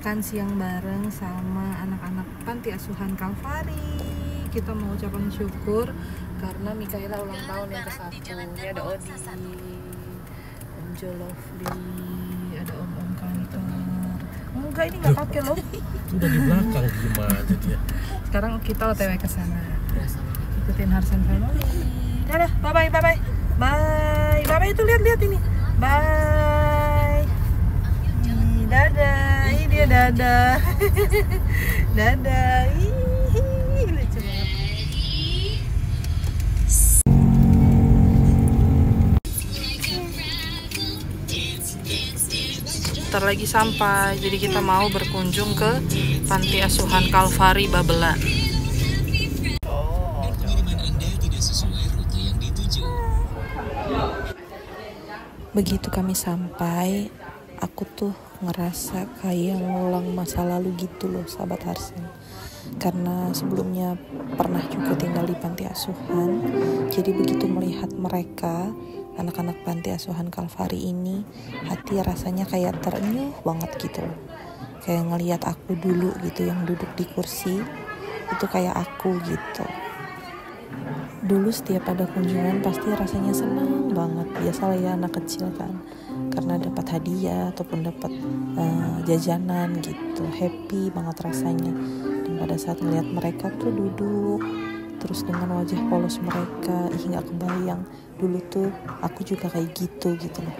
makan siang bareng sama anak-anak panti asuhan Kalvari. Kita mau ucapkan syukur karena Mikaela ulang tahun yang ke-1. Ini ada Odi, Om Jolofli, ada Om Kantor. Enggak, ini nggak pakai loh. Udah di belakang gimana dia? Sekarang kita OTW ke sana. Ikutin Harsen Family. Dadah, bye bye. Bye itu lihat ini. Bye. Dadah. Ini dia dadah. Dadah. Ih, lucu banget. Bentar lagi sampai, jadi kita mau berkunjung ke Panti Asuhan Kalvari Babelan. Begitu kami sampai, aku tuh ngerasa kayak ngulang masa lalu gitu loh, sahabat Harsen. Karena sebelumnya pernah juga tinggal di panti asuhan, jadi begitu melihat mereka, anak-anak panti asuhan Kalvari ini, hati rasanya kayak terenyuh banget gitu loh. Kayak ngelihat aku dulu gitu yang duduk di kursi, itu kayak aku gitu. Dulu setiap ada kunjungan pasti rasanya senang banget. Biasalah ya anak kecil kan, karena dapat hadiah ataupun dapat jajanan gitu, happy banget rasanya. Dan pada saat ngeliat mereka tuh duduk terus dengan wajah polos mereka, nggak kebayang dulu tuh aku juga kayak gitu loh.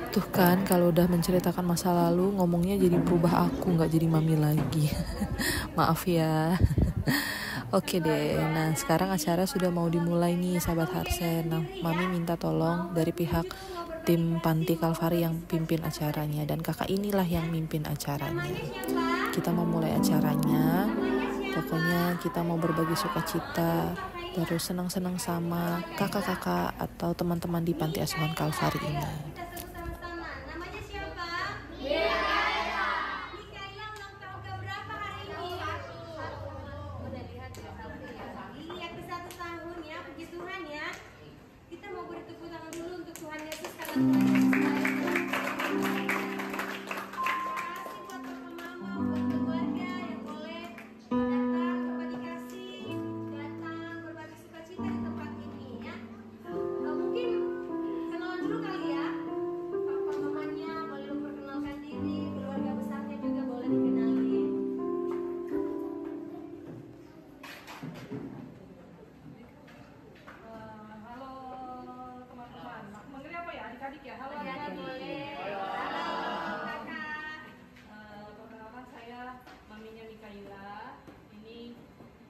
Tuh kan, kalau udah menceritakan masa lalu ngomongnya jadi berubah, aku nggak jadi mami lagi. Maaf ya. Oke deh, nah sekarang acara sudah mau dimulai nih sahabat Harsen. Nah, mami minta tolong dari pihak tim Panti Kalvari yang pimpin acaranya, dan kakak inilah yang mimpin acaranya. Kita mau mulai acaranya, pokoknya kita mau berbagi sukacita, terus senang-senang sama kakak-kakak atau teman-teman di Panti Asuhan Kalvari ini.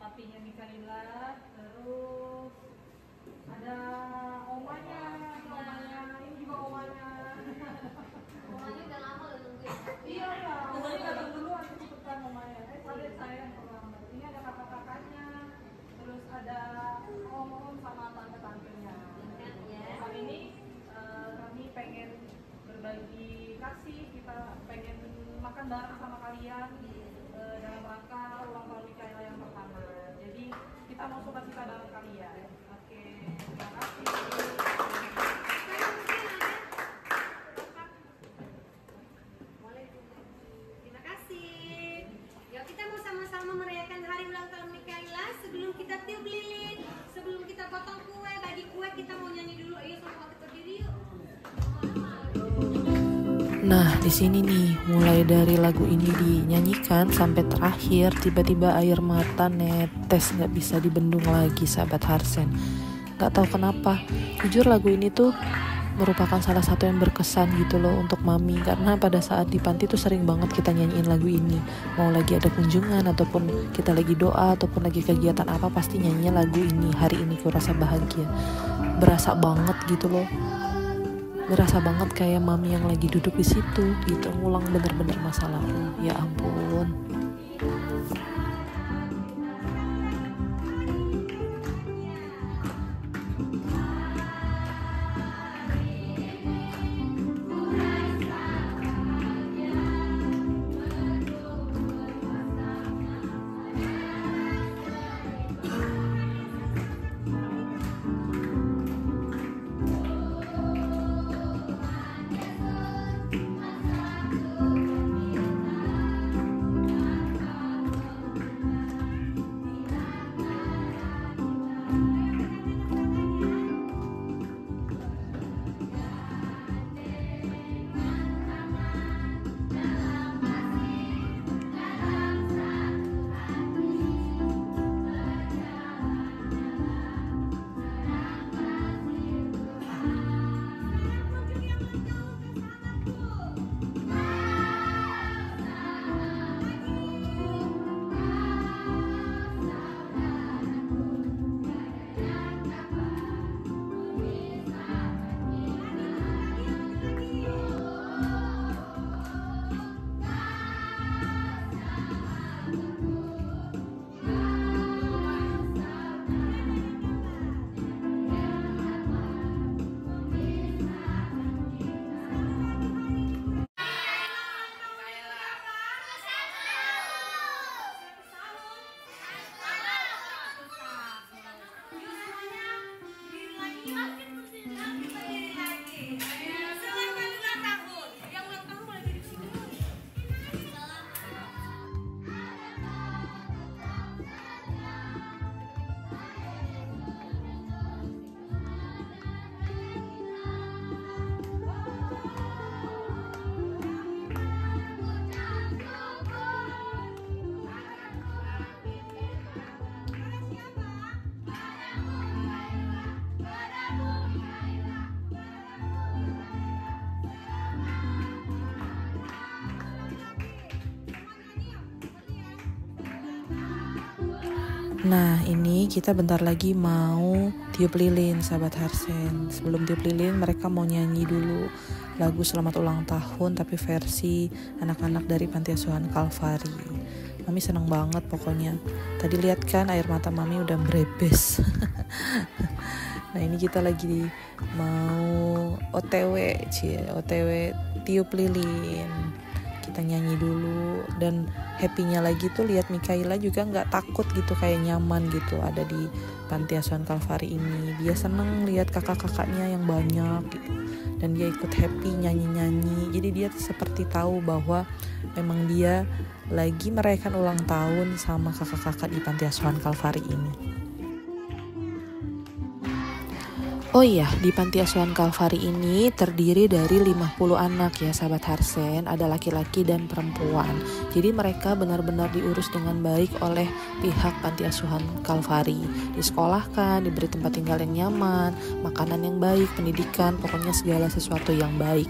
Papinya Mikaela, terus ada omanya, ini juga omanya. Omanya udah lama loh nungguin. Iya, omanya datang duluan, cepetan omanya. Padahal saya yang terlambat. Ini ada kakak-kakaknya, terus ada om sama tante-tantenya. Hari ini kami pengen berbagi kasih, kita pengen makan bareng sama kalian dalam rangka ulang tahun Mikaela yang pertama. Jadi kita mau sukacita bareng kalian. Oke, terima kasih. Terima kasih. Yuk kita mau sama-sama merayakan hari ulang tahun Mikaela. Sebelum kita tiup lilin, sebelum kita potong kue, bagi kue, kita mau nyanyi dulu. Ayo semua kita berdiri yuk. Nah, di sini nih, mulai dari lagu ini dinyanyikan sampai terakhir, tiba-tiba air mata netes, nggak bisa dibendung lagi, sahabat Harsen. Nggak tahu kenapa, jujur lagu ini tuh merupakan salah satu yang berkesan gitu loh untuk mami, karena pada saat di panti tuh sering banget kita nyanyiin lagu ini. Mau lagi ada kunjungan ataupun kita lagi doa ataupun lagi kegiatan apa, pasti nyanyinya lagu ini. Hari ini ku rasa bahagia, berasa banget gitu loh. Berasa banget kayak mami yang lagi duduk di situ gitu, ngulang bener-bener masa lalu. Ya ampun. Nah, ini kita bentar lagi mau tiup lilin, sahabat Harsen. Sebelum tiup lilin, mereka mau nyanyi dulu lagu selamat ulang tahun, tapi versi anak-anak dari Panti Asuhan Kalvari. Mami seneng banget pokoknya. Tadi lihat kan air mata Mami udah berebes. Nah, ini kita lagi mau OTW tiup lilin. Kita nyanyi dulu, dan happy-nya lagi tuh lihat Mikaela juga nggak takut gitu, kayak nyaman gitu ada di Panti Asuhan Kalvari ini. Dia seneng lihat kakak-kakaknya yang banyak gitu, dan dia ikut happy nyanyi-nyanyi. Jadi dia seperti tahu bahwa memang dia lagi merayakan ulang tahun sama kakak-kakak di Panti Asuhan Kalvari ini. Oh iya, di Panti Asuhan Kalvari ini terdiri dari 50 anak ya sahabat Harsen, ada laki-laki dan perempuan. Jadi mereka benar-benar diurus dengan baik oleh pihak Panti Asuhan Kalvari. Disekolahkan, diberi tempat tinggal yang nyaman, makanan yang baik, pendidikan, pokoknya segala sesuatu yang baik.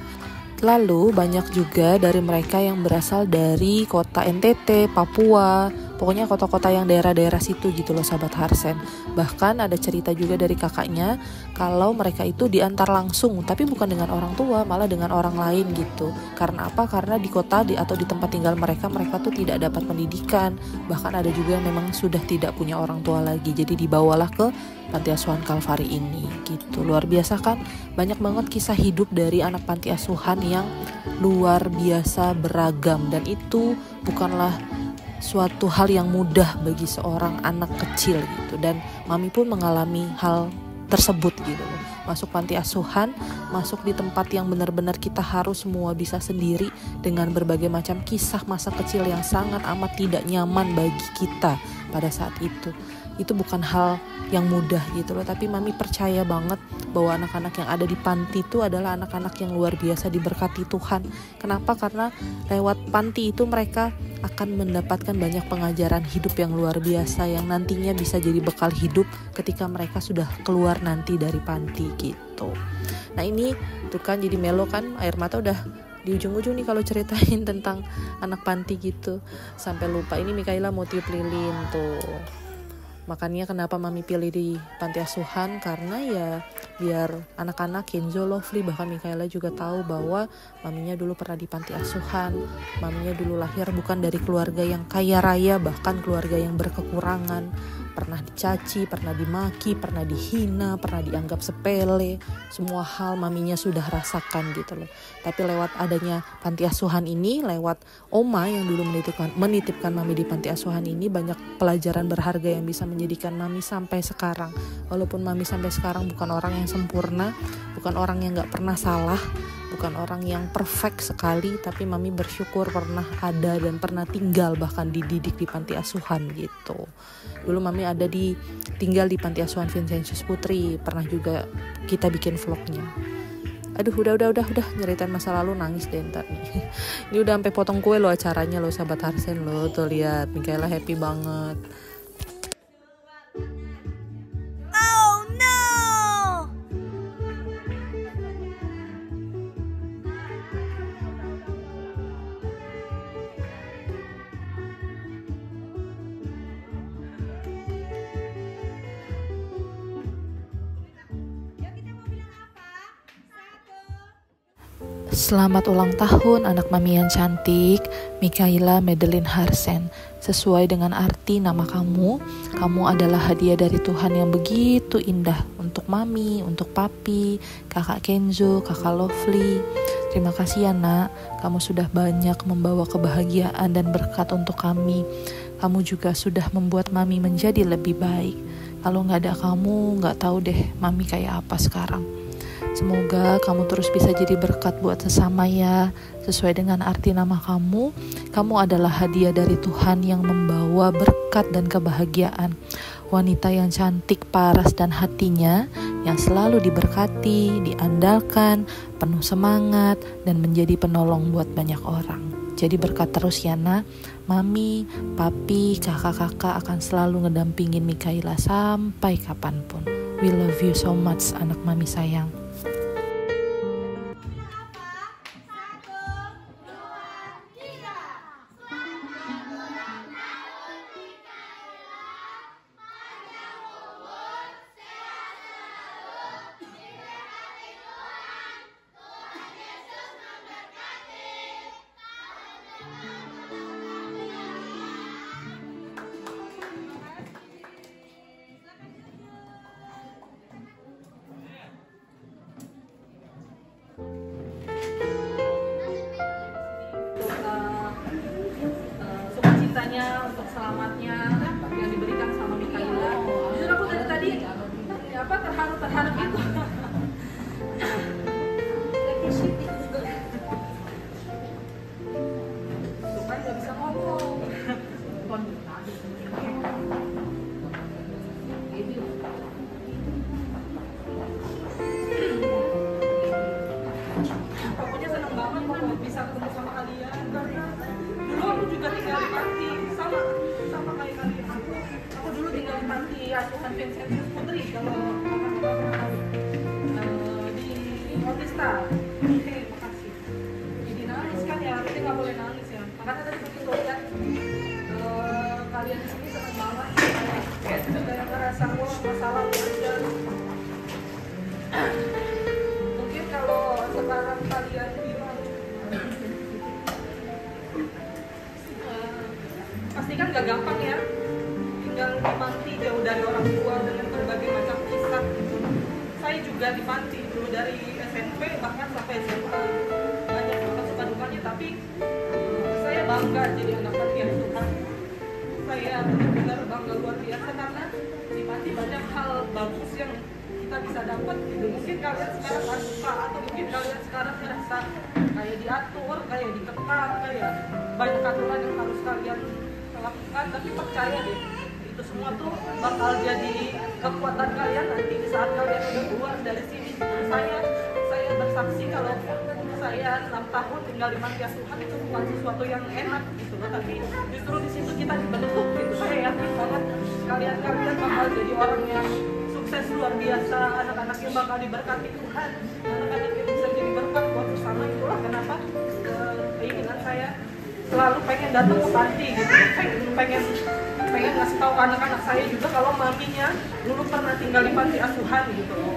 Lalu banyak juga dari mereka yang berasal dari kota NTT, Papua, pokoknya kota-kota yang daerah-daerah situ gitu loh sahabat Harsen. Bahkan ada cerita juga dari kakaknya kalau mereka itu diantar langsung, tapi bukan dengan orang tua, malah dengan orang lain gitu. Karena apa? Karena di kota atau di tempat tinggal mereka tuh tidak dapat pendidikan. Bahkan ada juga yang memang sudah tidak punya orang tua lagi, jadi dibawalah ke Panti Asuhan Kalvari ini gitu. Luar biasa kan? Banyak banget kisah hidup dari anak panti asuhan yang luar biasa beragam, dan itu bukanlah suatu hal yang mudah bagi seorang anak kecil gitu. Dan Mami pun mengalami hal tersebut gitu. Masuk panti asuhan, masuk di tempat yang benar-benar kita harus semua bisa sendiri, dengan berbagai macam kisah masa kecil yang sangat amat tidak nyaman bagi kita pada saat itu. Itu bukan hal yang mudah gitu loh, tapi Mami percaya banget bahwa anak-anak yang ada di panti itu adalah anak-anak yang luar biasa diberkati Tuhan. Kenapa? Karena lewat panti itu mereka akan mendapatkan banyak pengajaran hidup yang luar biasa yang nantinya bisa jadi bekal hidup ketika mereka sudah keluar nanti dari panti gitu. Nah ini tuh kan jadi melo kan, air mata udah di ujung-ujung nih kalau ceritain tentang anak panti gitu, sampai lupa. Ini Mikaela mau tiup lilin tuh. Makanya kenapa Mami pilih di panti asuhan, karena ya biar anak-anak Kenzo, Lovely, bahkan Mikaela juga tahu bahwa maminya dulu pernah di panti asuhan. Maminya dulu lahir bukan dari keluarga yang kaya raya, bahkan keluarga yang berkekurangan. Pernah dicaci, pernah dimaki, pernah dihina, pernah dianggap sepele. Semua hal maminya sudah rasakan gitu loh. Tapi lewat adanya panti asuhan ini, lewat Oma yang dulu menitipkan Mami di panti asuhan ini, banyak pelajaran berharga yang bisa menjadikan Mami sampai sekarang. Walaupun Mami sampai sekarang bukan orang yang sempurna, bukan orang yang gak pernah salah, bukan orang yang perfect sekali, tapi Mami bersyukur pernah ada dan pernah tinggal, bahkan dididik di panti asuhan gitu. Dulu Mami tinggal di Panti Asuhan Vincentius Putri, pernah juga kita bikin vlognya. Aduh udah nyeritain masa lalu nangis deh ntar nih. Ini udah sampai potong kue loh acaranya loh sahabat Harsen loh, tuh lihat Mikaela happy banget. Selamat ulang tahun anak Mami yang cantik, Mikaela Madeline Harsen. Sesuai dengan arti nama kamu adalah hadiah dari Tuhan yang begitu indah untuk Mami, untuk Papi, kakak Kenzo, kakak Lovely. Terima kasih ya nak, kamu sudah banyak membawa kebahagiaan dan berkat untuk kami. Kamu juga sudah membuat Mami menjadi lebih baik. Kalau gak ada kamu, gak tahu deh Mami kayak apa sekarang. Semoga kamu terus bisa jadi berkat buat sesama ya. Sesuai dengan arti nama kamu adalah hadiah dari Tuhan yang membawa berkat dan kebahagiaan. Wanita yang cantik, paras dan hatinya yang selalu diberkati, diandalkan, penuh semangat dan menjadi penolong buat banyak orang. Jadi berkat terus ya nak. Mami, Papi, kakak-kakak akan selalu ngedampingin Mikaela sampai kapanpun. We love you so much anak Mami sayang. apa terharu itu. Tuh kan nggak bisa ngomong. Pokoknya senang banget mau bisa ketemu sama kalian karena dulu aku juga tinggal di panti sama kayak kalian. Aku dulu tinggal di panti asuhan Vincentius Putri kalau di Otista. Oke, makasih. Jadi nangis kan ya, tapi nggak boleh nangis ya. Makanya tadi aku lihat kalian di sini senang banget. Kayak ngerasa masalah aja. Mungkin kalau sekarang kalian bilang pasti kan gak gampang ya tinggal di panti jauh dari orang tua dengan berbagai macam kisah. Saya juga di panti dulu dari SMP bahkan sampai SMA, banyak banget suka dukanya, tapi saya bangga jadi anak panti asuhan. Saya benar-benar bangga luar biasa karena di panti banyak hal bagus yang kita bisa dapat gitu. Mungkin kalian sekarang nggak suka atau mungkin kalian sekarang merasa kayak diatur, kayak dikekang, kayak banyak aturan yang harus kalian lakukan, tapi percaya deh itu semua tuh bakal jadi kekuatan kalian nanti di saat kalian udah keluar dari sini. Saya bersaksi kalau saya 6 tahun tinggal di panti asuhan itu bukan sesuatu yang enak gitu loh, tapi justru di situ kita dibentuk gitu. Saya yakin banget kalian bakal jadi orang yang sukses luar biasa, anak-anak yang bakal diberkati Tuhan, anak-anak yang bisa jadi berkat buat bersama. Itulah kenapa keinginan saya selalu pengen datang ke panti gitu, pengen ngasih tahu ke anak-anak saya juga kalau maminya dulu pernah tinggal di panti asuhan gitu loh.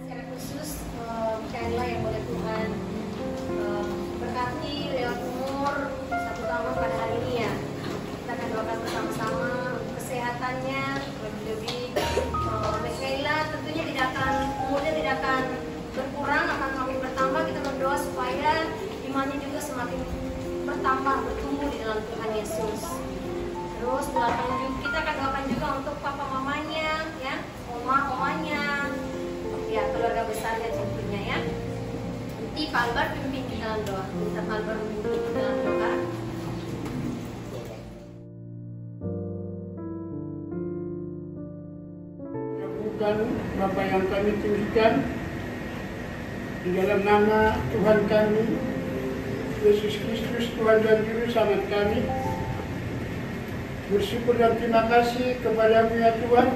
Secara khusus Mikaela yang boleh Tuhan berkati lewat umur 1 tahun pada hari ini ya. Kita akan doakan bersama-sama kesehatannya, lebih Mikaela tentunya umurnya tidak akan berkurang, akan makin bertambah. Kita berdoa supaya imannya juga semakin bertambah, bertumbuh di dalam Tuhan Yesus. Terus kita akan doakan juga untuk papa mamanya, ya, omanya, ya, keluarga besarnya tentunya ya. Nanti Pak Albert pimpin di dalam doa. Minta Pak Albert pimpin di dalam doa. Dan Bapa yang kami tinggikan, di dalam nama Tuhan kami Yesus Kristus, Tuhan dan Juru Selamat kami, bersyukur dan terima kasih kepada-Mu ya Tuhan,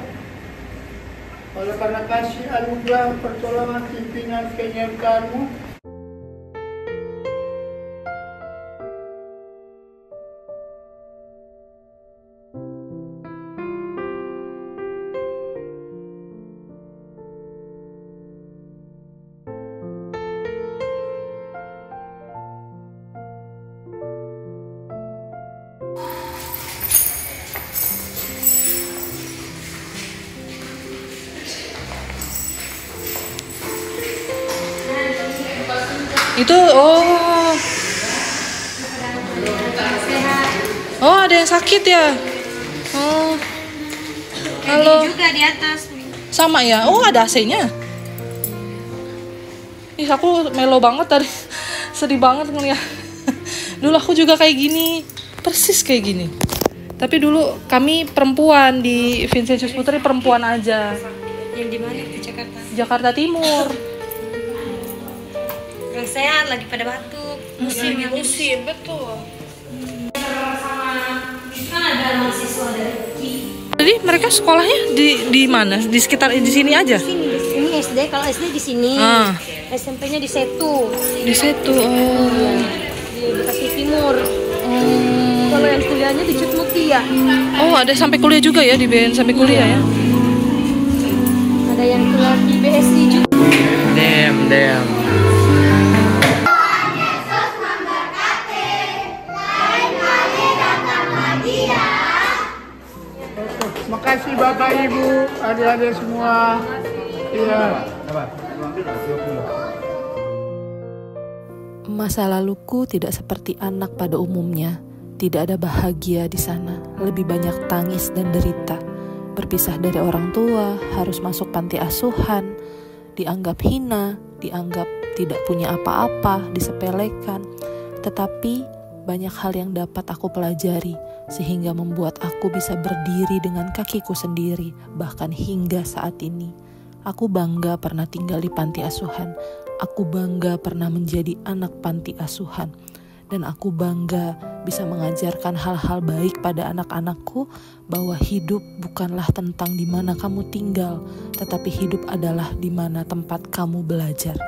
oleh karena kasih anugerah pertolongan pimpinan penyertaan-Mu. Itu ada yang sakit ya. Halo. Juga di atas. Sama ya. Ada AC-nya. Ih, aku melo banget tadi. Sedih banget ngeliat. Dulu aku juga kayak gini, persis kayak gini. Tapi dulu kami perempuan di Vincentius Putri, perempuan aja. Yang di mana? Di Jakarta. Jakarta Timur. Yang sehat lagi pada batuk. Musim, betul. Kan ada mahasiswa dari UKI. Jadi mereka sekolahnya di mana? Di sekitar di sini aja? Ini SD, kalau SD di sini. SMP-nya di Setu. Di Setu. Di Bekasi Timur. Kalau yang kuliahnya di Cutmutia. Ada sampai kuliah juga ya, di BN sampai kuliah ya. Ada yang kuliah di BSI juga. Damn. Makasih Bapak Ibu, adik-adik semua. Iya. Masa laluku tidak seperti anak pada umumnya. Tidak ada bahagia di sana, lebih banyak tangis dan derita. Berpisah dari orang tua, harus masuk panti asuhan, dianggap hina, dianggap tidak punya apa-apa, disepelekan. Tetapi banyak hal yang dapat aku pelajari, sehingga membuat aku bisa berdiri dengan kakiku sendiri, bahkan hingga saat ini. Aku bangga pernah tinggal di panti asuhan. Aku bangga pernah menjadi anak panti asuhan. Dan aku bangga bisa mengajarkan hal-hal baik pada anak-anakku, bahwa hidup bukanlah tentang di mana kamu tinggal, tetapi hidup adalah di mana tempat kamu belajar.